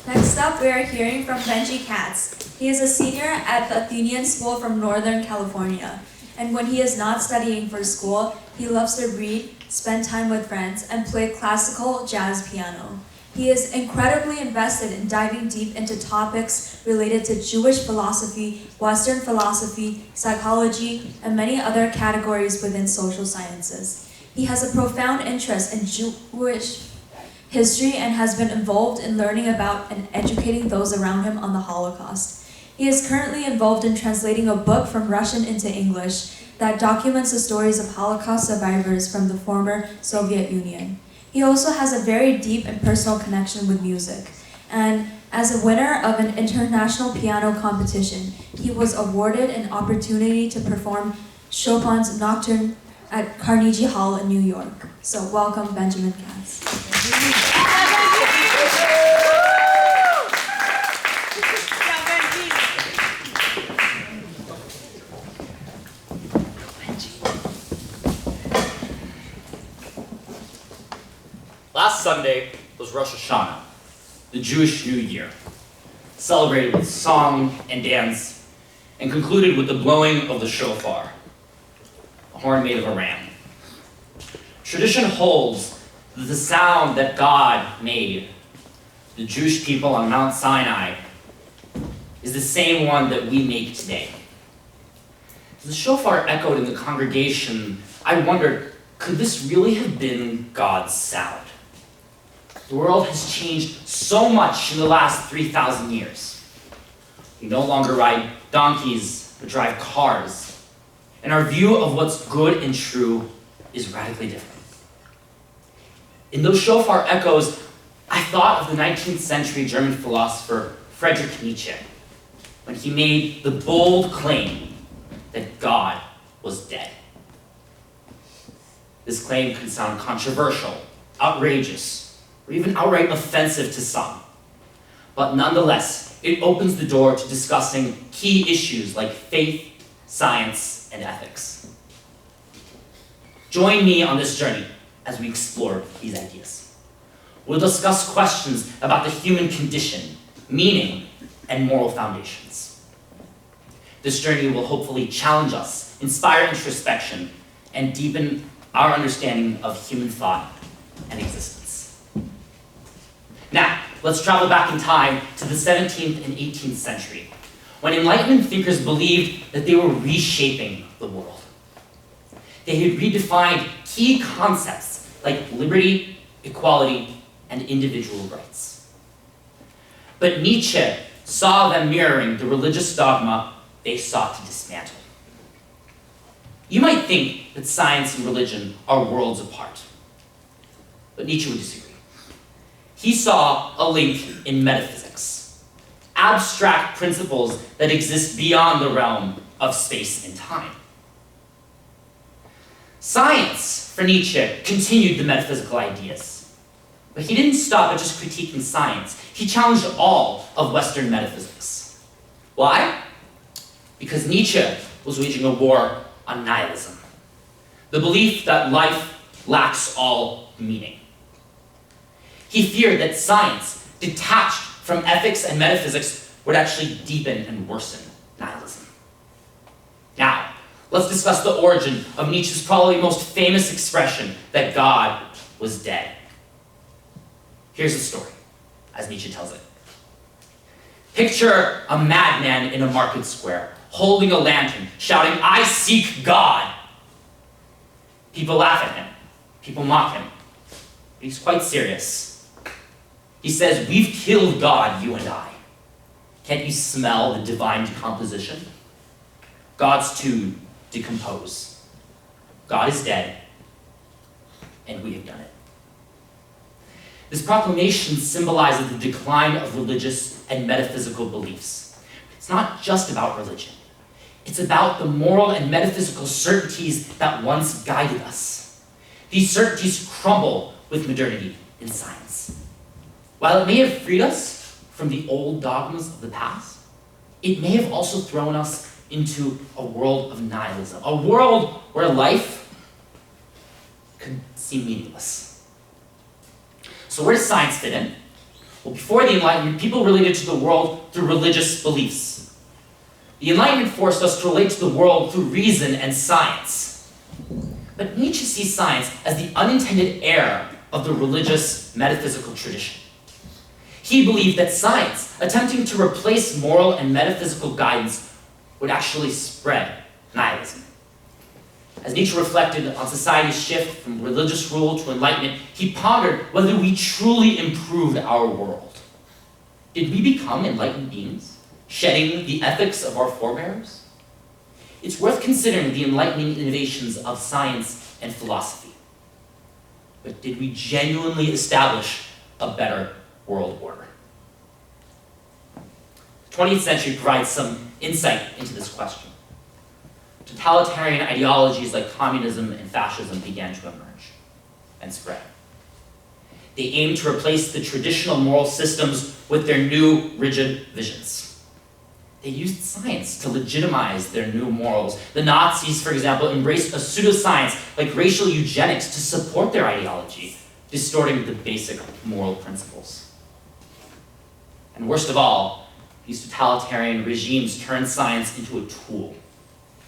Next up, we are hearing from Benji Katz. He is a senior at the Athenian School from Northern California. And when he is not studying for school, he loves to read, spend time with friends, and play classical jazz piano. He is incredibly invested in diving deep into topics related to Jewish philosophy, Western philosophy, psychology, and many other categories within social sciences. He has a profound interest in Jewish history and has been involved in learning about and educating those around him on the Holocaust. He is currently involved in translating a book from Russian into English that documents the stories of Holocaust survivors from the former Soviet Union. He also has a very deep and personal connection with music, and as a winner of an international piano competition, he was awarded an opportunity to perform Chopin's Nocturne at Carnegie Hall in New York. So welcome, Benjamin Katz. Last Sunday was Rosh Hashanah, the Jewish New Year, celebrated with song and dance, and concluded with the blowing of the shofar, a horn made of a ram. Tradition holds that the sound that God made the Jewish people on Mount Sinai is the same one that we make today. As the shofar echoed in the congregation, I wondered, could this really have been God's sound? The world has changed so much in the last 3,000 years. We no longer ride donkeys, but drive cars. And our view of what's good and true is radically different. In those shofar echoes, I thought of the 19th century German philosopher Friedrich Nietzsche, when he made the bold claim that God was dead. This claim could sound controversial, outrageous, or even outright offensive to some. But nonetheless, it opens the door to discussing key issues like faith, science, and ethics. Join me on this journey as we explore these ideas. We'll discuss questions about the human condition, meaning, and moral foundations. This journey will hopefully challenge us, inspire introspection, and deepen our understanding of human thought and existence. Now, let's travel back in time to the 17th and 18th century, when Enlightenment thinkers believed that they were reshaping the world. They had redefined key concepts like liberty, equality, and individual rights. But Nietzsche saw them mirroring the religious dogma they sought to dismantle. You might think that science and religion are worlds apart, but Nietzsche would disagree. He saw a link in metaphysics, abstract principles that exist beyond the realm of space and time. Science, for Nietzsche, continued the metaphysical ideas. But he didn't stop at just critiquing science. He challenged all of Western metaphysics. Why? Because Nietzsche was waging a war on nihilism, the belief that life lacks all meaning. He feared that science, detached from ethics and metaphysics, would actually deepen and worsen nihilism. Now, let's discuss the origin of Nietzsche's probably most famous expression that God was dead. Here's the story, as Nietzsche tells it. Picture a madman in a market square, holding a lantern, shouting, "I seek God!" People laugh at him. People mock him. But he's quite serious. He says, "We've killed God, you and I. Can't you smell the divine decomposition? Gods too decompose. God is dead, and we have done it." This proclamation symbolizes the decline of religious and metaphysical beliefs. It's not just about religion. It's about the moral and metaphysical certainties that once guided us. These certainties crumble with modernity in science. While it may have freed us from the old dogmas of the past, it may have also thrown us into a world of nihilism, a world where life could seem meaningless. So where does science fit in? Well, before the Enlightenment, people related to the world through religious beliefs. The Enlightenment forced us to relate to the world through reason and science. But Nietzsche sees science as the unintended heir of the religious metaphysical tradition. He believed that science, attempting to replace moral and metaphysical guidance, would actually spread nihilism. As Nietzsche reflected on society's shift from religious rule to enlightenment, he pondered whether we truly improved our world. Did we become enlightened beings, shedding the ethics of our forebears? It's worth considering the enlightening innovations of science and philosophy. But did we genuinely establish a better world order? The 20th century provides some insight into this question. Totalitarian ideologies like communism and fascism began to emerge and spread. They aimed to replace the traditional moral systems with their new, rigid visions. They used science to legitimize their new morals. The Nazis, for example, embraced a pseudoscience like racial eugenics to support their ideology, distorting the basic moral principles. And worst of all, these totalitarian regimes turned science into a tool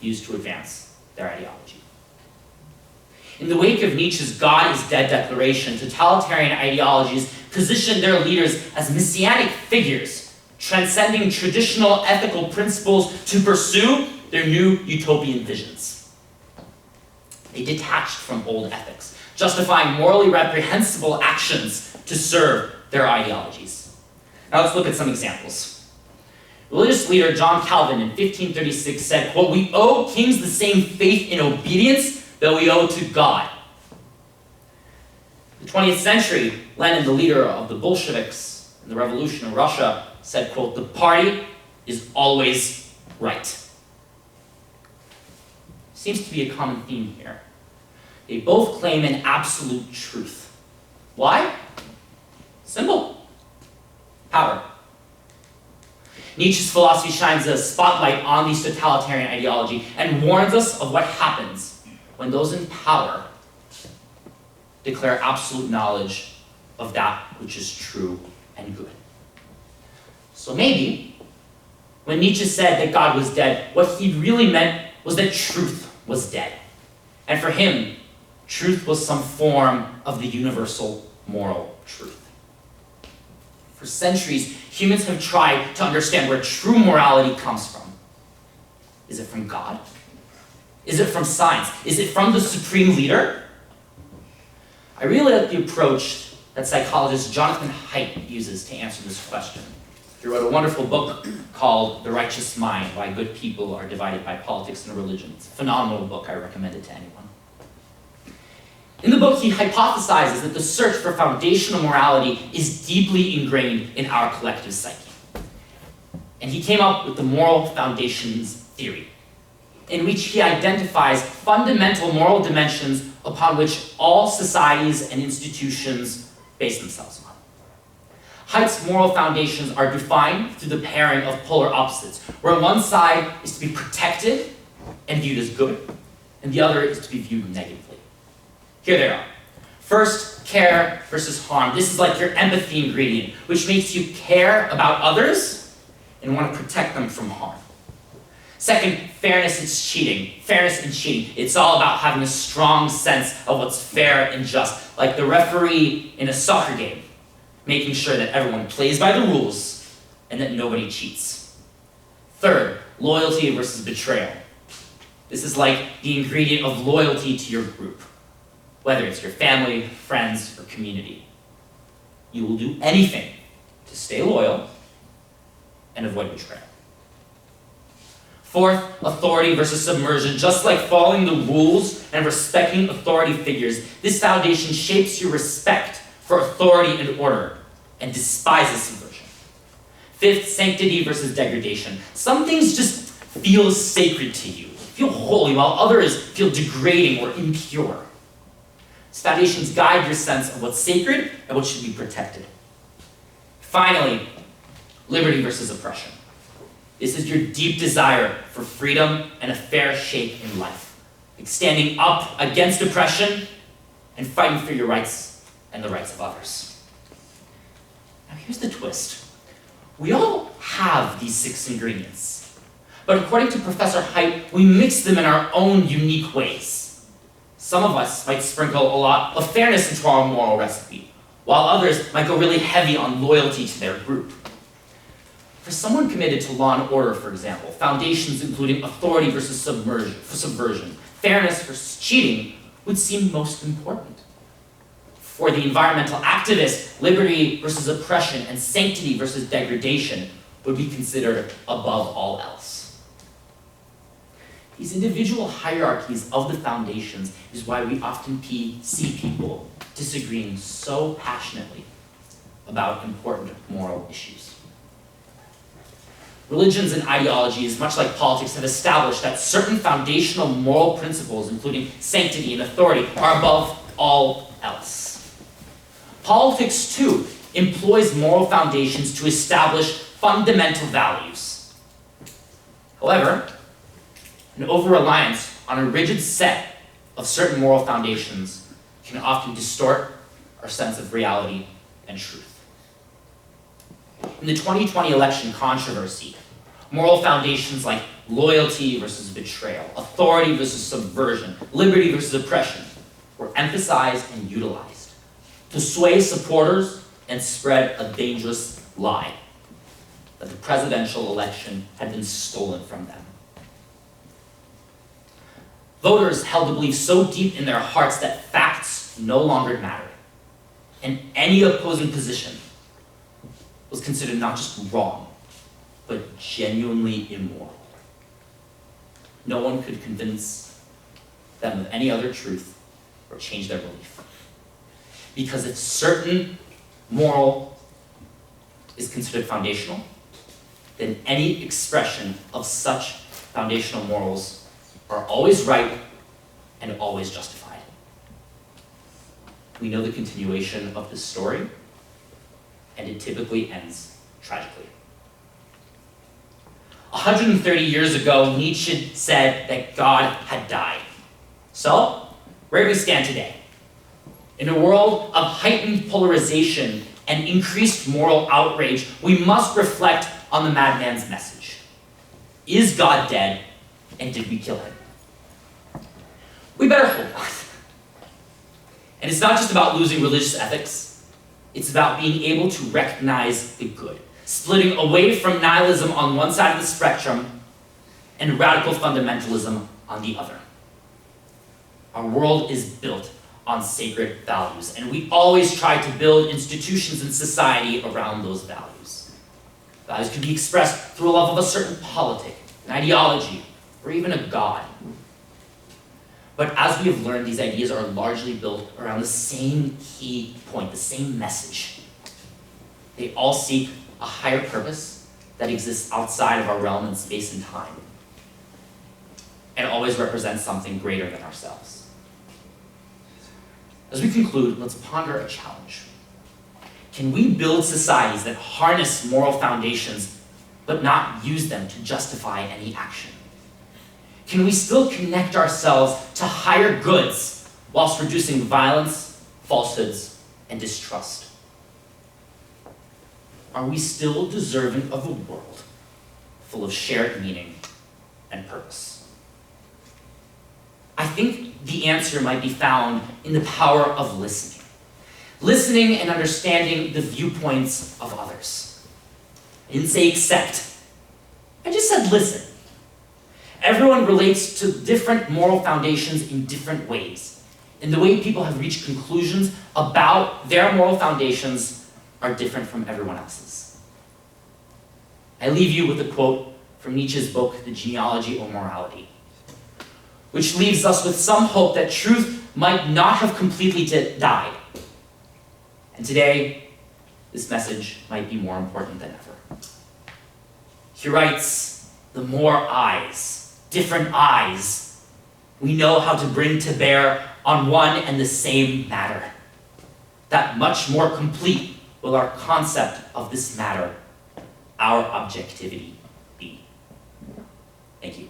used to advance their ideology. In the wake of Nietzsche's God is dead declaration, totalitarian ideologies positioned their leaders as messianic figures, transcending traditional ethical principles to pursue their new utopian visions. They detached from old ethics, justifying morally reprehensible actions to serve their ideologies. Now let's look at some examples. Religious leader John Calvin in 1536 said, quote, "We owe kings the same faith and obedience that we owe to God." In the 20th century, Lenin, the leader of the Bolsheviks in the revolution in Russia, said, quote, "The party is always right." Seems to be a common theme here. They both claim an absolute truth. Why? Simple. Power. Nietzsche's philosophy shines a spotlight on these totalitarian ideology and warns us of what happens when those in power declare absolute knowledge of that which is true and good. So maybe, when Nietzsche said that God was dead, what he really meant was that truth was dead. And for him, truth was some form of the universal moral truth. For centuries, humans have tried to understand where true morality comes from. Is it from God? Is it from science? Is it from the supreme leader? I really like the approach that psychologist Jonathan Haidt uses to answer this question. He wrote a wonderful book called The Righteous Mind, Why Good People Are Divided by Politics and Religion. It's a phenomenal book. I recommend it to anyone. In the book, he hypothesizes that the search for foundational morality is deeply ingrained in our collective psyche. And he came up with the moral foundations theory, in which he identifies fundamental moral dimensions upon which all societies and institutions base themselves on. Haidt's moral foundations are defined through the pairing of polar opposites, where one side is to be protected and viewed as good, and the other is to be viewed negatively. Here they are. First, care versus harm. This is like your empathy ingredient, which makes you care about others and want to protect them from harm. Second, fairness is cheating. Fairness and cheating. It's all about having a strong sense of what's fair and just, like the referee in a soccer game, making sure that everyone plays by the rules and that nobody cheats. Third, loyalty versus betrayal. This is like the ingredient of loyalty to your group, whether it's your family, friends, or community. You will do anything to stay loyal and avoid betrayal. Fourth, authority versus submersion. Just like following the rules and respecting authority figures, this foundation shapes your respect for authority and order and despises subversion. Fifth, sanctity versus degradation. Some things just feel sacred to you, feel holy, while others feel degrading or impure. These foundations guide your sense of what's sacred and what should be protected. Finally, liberty versus oppression. This is your deep desire for freedom and a fair shake in life, like standing up against oppression and fighting for your rights and the rights of others. Now here's the twist. We all have these 6 ingredients, but according to Professor Haidt, we mix them in our own unique ways. Some of us might sprinkle a lot of fairness into our moral recipe, while others might go really heavy on loyalty to their group. For someone committed to law and order, for example, foundations including authority versus subversion, fairness versus cheating would seem most important. For the environmental activist, liberty versus oppression and sanctity versus degradation would be considered above all else. These individual hierarchies of the foundations is why we often see people disagreeing so passionately about important moral issues. Religions and ideologies, much like politics, have established that certain foundational moral principles, including sanctity and authority, are above all else. Politics, too, employs moral foundations to establish fundamental values. However, an over-reliance on a rigid set of certain moral foundations can often distort our sense of reality and truth. In the 2020 election controversy, moral foundations like loyalty versus betrayal, authority versus subversion, liberty versus oppression were emphasized and utilized to sway supporters and spread a dangerous lie that the presidential election had been stolen from them. Voters held the belief so deep in their hearts that facts no longer mattered, and any opposing position was considered not just wrong, but genuinely immoral. No one could convince them of any other truth or change their belief. Because if certain moral is considered foundational, then any expression of such foundational morals are always right and always justified. We know the continuation of this story, and it typically ends tragically. 130 years ago, Nietzsche said that God had died. So, where do we stand today? In a world of heightened polarization and increased moral outrage, we must reflect on the madman's message. Is God dead, and did we kill him? We better hope not. And it's not just about losing religious ethics. It's about being able to recognize the good, splitting away from nihilism on one side of the spectrum and radical fundamentalism on the other. Our world is built on sacred values, and we always try to build institutions in society around those values. Values can be expressed through a love of a certain politic, an ideology, or even a god. But as we have learned, these ideas are largely built around the same key point, the same message. They all seek a higher purpose that exists outside of our realm in space and time, and always represents something greater than ourselves. As we conclude, let's ponder a challenge. Can we build societies that harness moral foundations, but not use them to justify any action? Can we still connect ourselves to higher goods whilst reducing violence, falsehoods, and distrust? Are we still deserving of a world full of shared meaning and purpose? I think the answer might be found in the power of listening. Listening and understanding the viewpoints of others. I didn't say accept. I just said listen. Everyone relates to different moral foundations in different ways, and the way people have reached conclusions about their moral foundations are different from everyone else's. I leave you with a quote from Nietzsche's book, The Genealogy of Morality, which leaves us with some hope that truth might not have completely died. And today, this message might be more important than ever. He writes, "The more eyes, different eyes, we know how to bring to bear on one and the same matter, that much more complete will our concept of this matter, our objectivity, be." Thank you.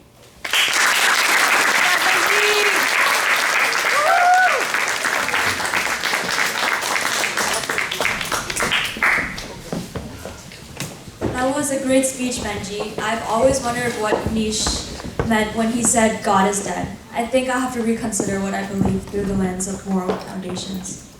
That was a great speech, Benji. I've always wondered what Nietzsche meant when he said God is dead. I think I'll have to reconsider what I believe through the lens of moral foundations.